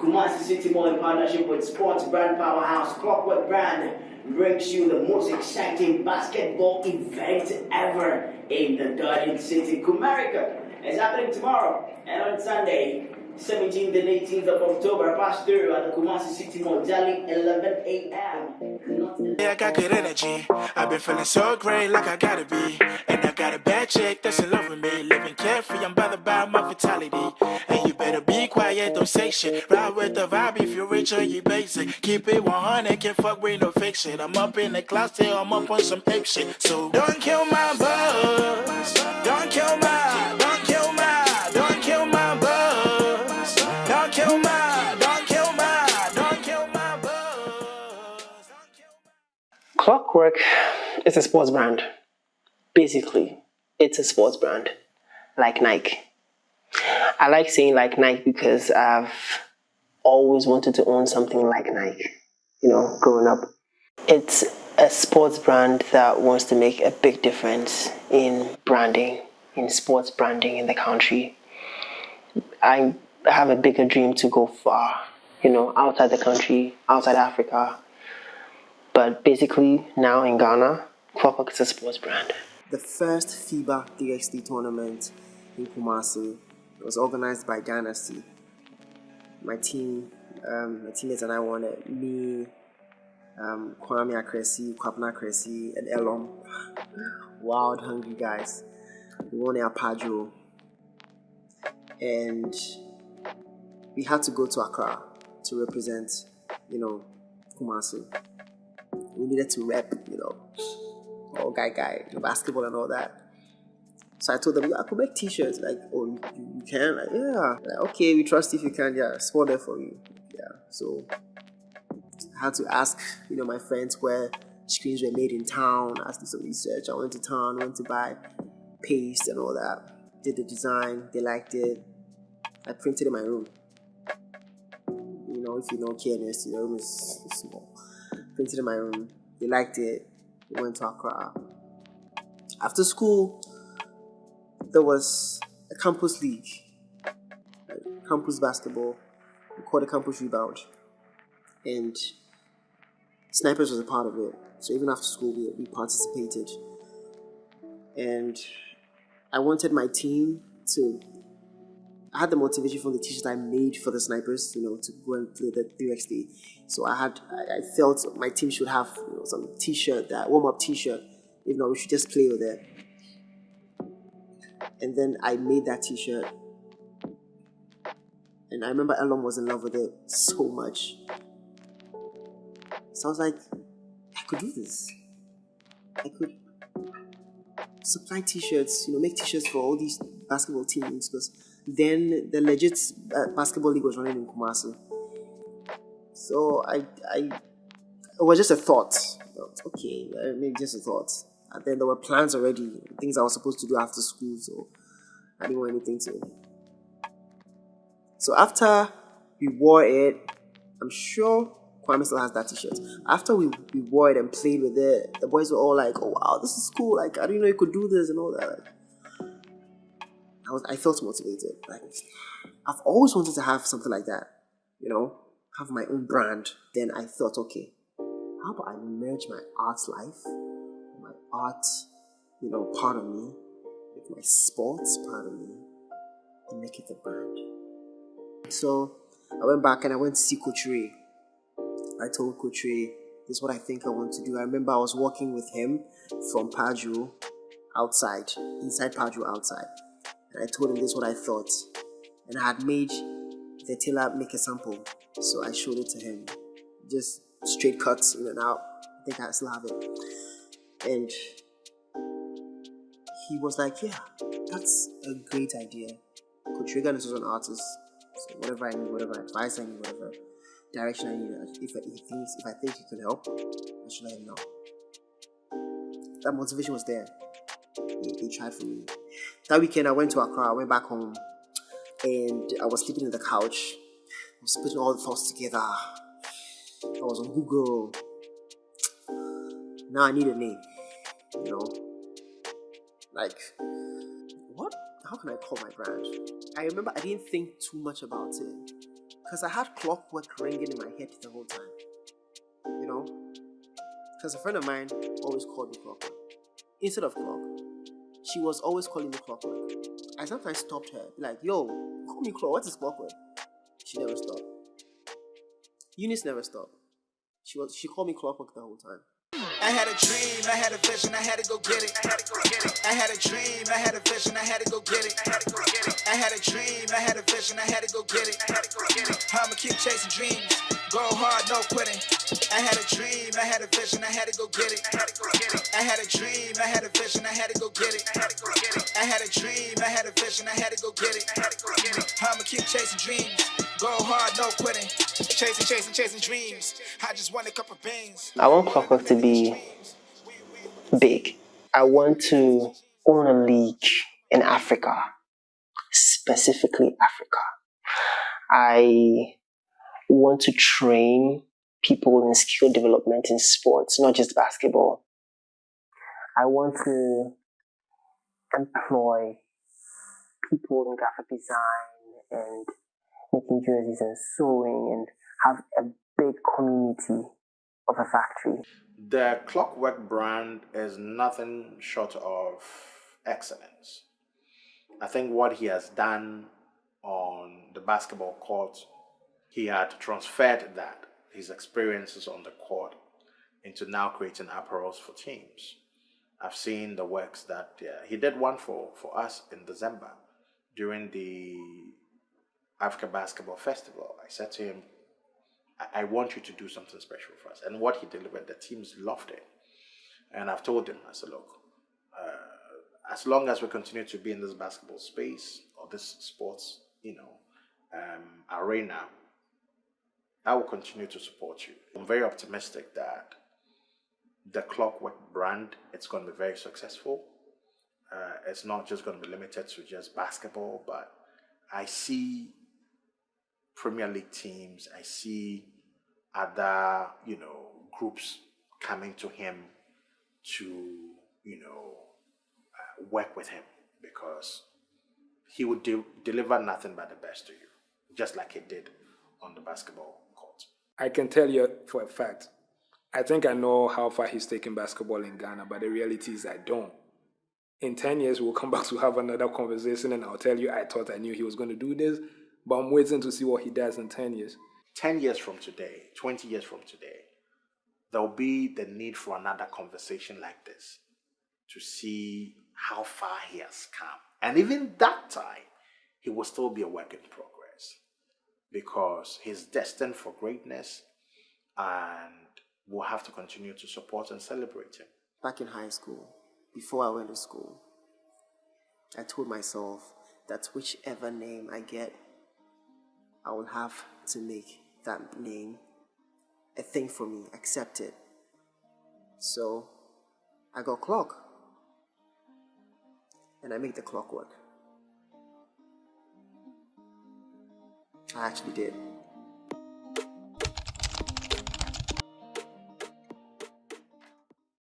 Kumasi City Mall in partnership with sports brand powerhouse Clockwork Brand brings you the most exciting basketball event ever in the Garden City, Kumarica. It's happening tomorrow and on Sunday, 17th and 18th of October. Pass through at the Kumasi City Mall, daily 11 a.m. Yeah, I got good energy. I've been feeling so great, like I gotta be. And I got a bad chick that's in love with me. Living carefree, I'm bothered by my vitality. And you better be quiet, don't say shit. Ride with the vibe if you're rich or you basic. Keep it 100, can't fuck with no fake shit. I'm up in the clouds till I'm up on some ape shit. So don't kill my buzz. Don't kill my, don't kill my, don't kill my buzz. Don't kill my, don't kill my, don't kill my buzz. Clockwork is a sports brand. Basically, it's a sports brand, like Nike. I like saying like Nike because I've always wanted to own something like Nike, growing up. It's a sports brand that wants to make a big difference in branding, in sports branding in the country. I have a bigger dream to go far, outside the country, outside Africa. But basically, now in Ghana, Clockwork is a sports brand. The first FIBA 3x3 tournament in Kumasi was organized by Dynasty. My teammates and I won it. Me, Kwame Akresi, Kwapna Akresi, and Elom. Wild, hungry guys. We won it at Apadjo. And we had to go to Accra to represent, Kumasi. We needed to rep, all guy, basketball and all that. So I told them, I could make t-shirts. Like, oh, you can? Like, yeah. Like, okay, we trust if you can. Yeah, sport there for you. Yeah. So I had to ask, my friends where screens were made in town. Asked some research. I went to town, went to buy paste and all that. Did the design. They liked it. I printed in my room. If you know KNS, the room is small. Printed in my room. They liked it. We went to Accra. After school, there was a campus league, like campus basketball. We called it Campus Rebound. And Snipers was a part of it. So even after school, we participated. And I wanted my team to... I had the motivation from the t-shirts I made for the Snipers, to go and play the 3x3. So I felt my team should have some t-shirt, that warm-up t-shirt. If not, we should just play with it. And then I made that t-shirt. And I remember Elon was in love with it so much. So I was like, I could do this. I could supply t-shirts, make t-shirts for all these basketball teams, because then the legit basketball league was running in Kumasi. So it was just a thought. Okay, maybe just a thought. And then there were plans already, things I was supposed to do after school, so I didn't want anything to. So after we wore it, I'm sure Kwame still has that t-shirt. After we wore it and played with it, the boys were all like, "Oh wow, this is cool! Like, I didn't know you could do this and all that." I felt motivated. Like, I've always wanted to have something like that, have my own brand. Then I thought, okay, how about I merge my art life, my art, part of me, with my sports part of me, and make it a brand. So I went back and I went to see Coach Ray. I told Coach Ray, this is what I think I want to do. I remember I was walking with him from Padjo outside, inside Padjo outside. And I told him this is what I thought. And I had made the tailor make a sample. So I showed it to him. Just straight cuts in and out. I think I still have it. And he was like, yeah, that's a great idea. Coach Reagan is also an artist. So whatever I need, whatever advice I need, whatever direction I need, if I think he can help, I should let him know. That motivation was there. He tried for me. That weekend I went to Accra, I went back home, and I was sleeping in the couch. I was putting all the thoughts together. I was on Google. Now I need a name. Like, what? How can I call my brand? I remember I didn't think too much about it. Because I had clockwork ringing in my head the whole time. You know? Because a friend of mine always called me clockwork. Instead of clock, she was always calling me clockwork. I sometimes stopped her, like, yo, call me clock, what is clockwork? She never stopped. Eunice never stopped. She called me clockwork the whole time. I had a dream, I had a vision, I had to go get it. I had a dream, I had a vision, I had to go get it. I had a dream, I had a vision, I had to go get it. I'ma keep chasing dreams, go hard, no quitting. I had a dream, I had a vision, I had to go get it. I had a dream, I had a vision, I had to go get it. I had a dream, I had a vision, I had to go get it. I'ma keep chasing dreams, go hard, no quitting. Chasing dreams. I just want a couple beans. I want Clockwork to be big. I want to own a league in Africa, specifically Africa. I want to train people in skill development in sports, not just basketball. I want to employ people in graphic design and making jerseys and sewing and have a big community of a factory. The Clockwork brand is nothing short of excellence. I think what he has done on the basketball court, he had transferred that, his experiences on the court, into now creating apparels for teams. I've seen the works that he did one for us in December during the Africa Basketball Festival. I said to him, I want you to do something special for us. And what he delivered, the teams loved it. And I've told him, I said, look, as long as we continue to be in this basketball space or this sports, arena, I will continue to support you. I'm very optimistic that the Clockwork brand, it's going to be very successful. It's not just going to be limited to just basketball, but I see Premier League teams, I see other, groups coming to him to, work with him, because he would deliver nothing but the best to you, just like he did on the basketball court. I can tell you for a fact, I think I know how far he's taken basketball in Ghana, but the reality is I don't. In 10 years, we'll come back to have another conversation and I'll tell you I thought I knew he was going to do this, but I'm waiting to see what he does in 10 years. 10 years from today, 20 years from today, there'll be the need for another conversation like this to see how far he has come. And even that time, he will still be a work in progress, because he's destined for greatness and we'll have to continue to support and celebrate him. Back in high school, before I went to school, I told myself that whichever name I get, I will have to make that name a thing for me, accept it. So I got Clock, and I made the clock work. I actually did.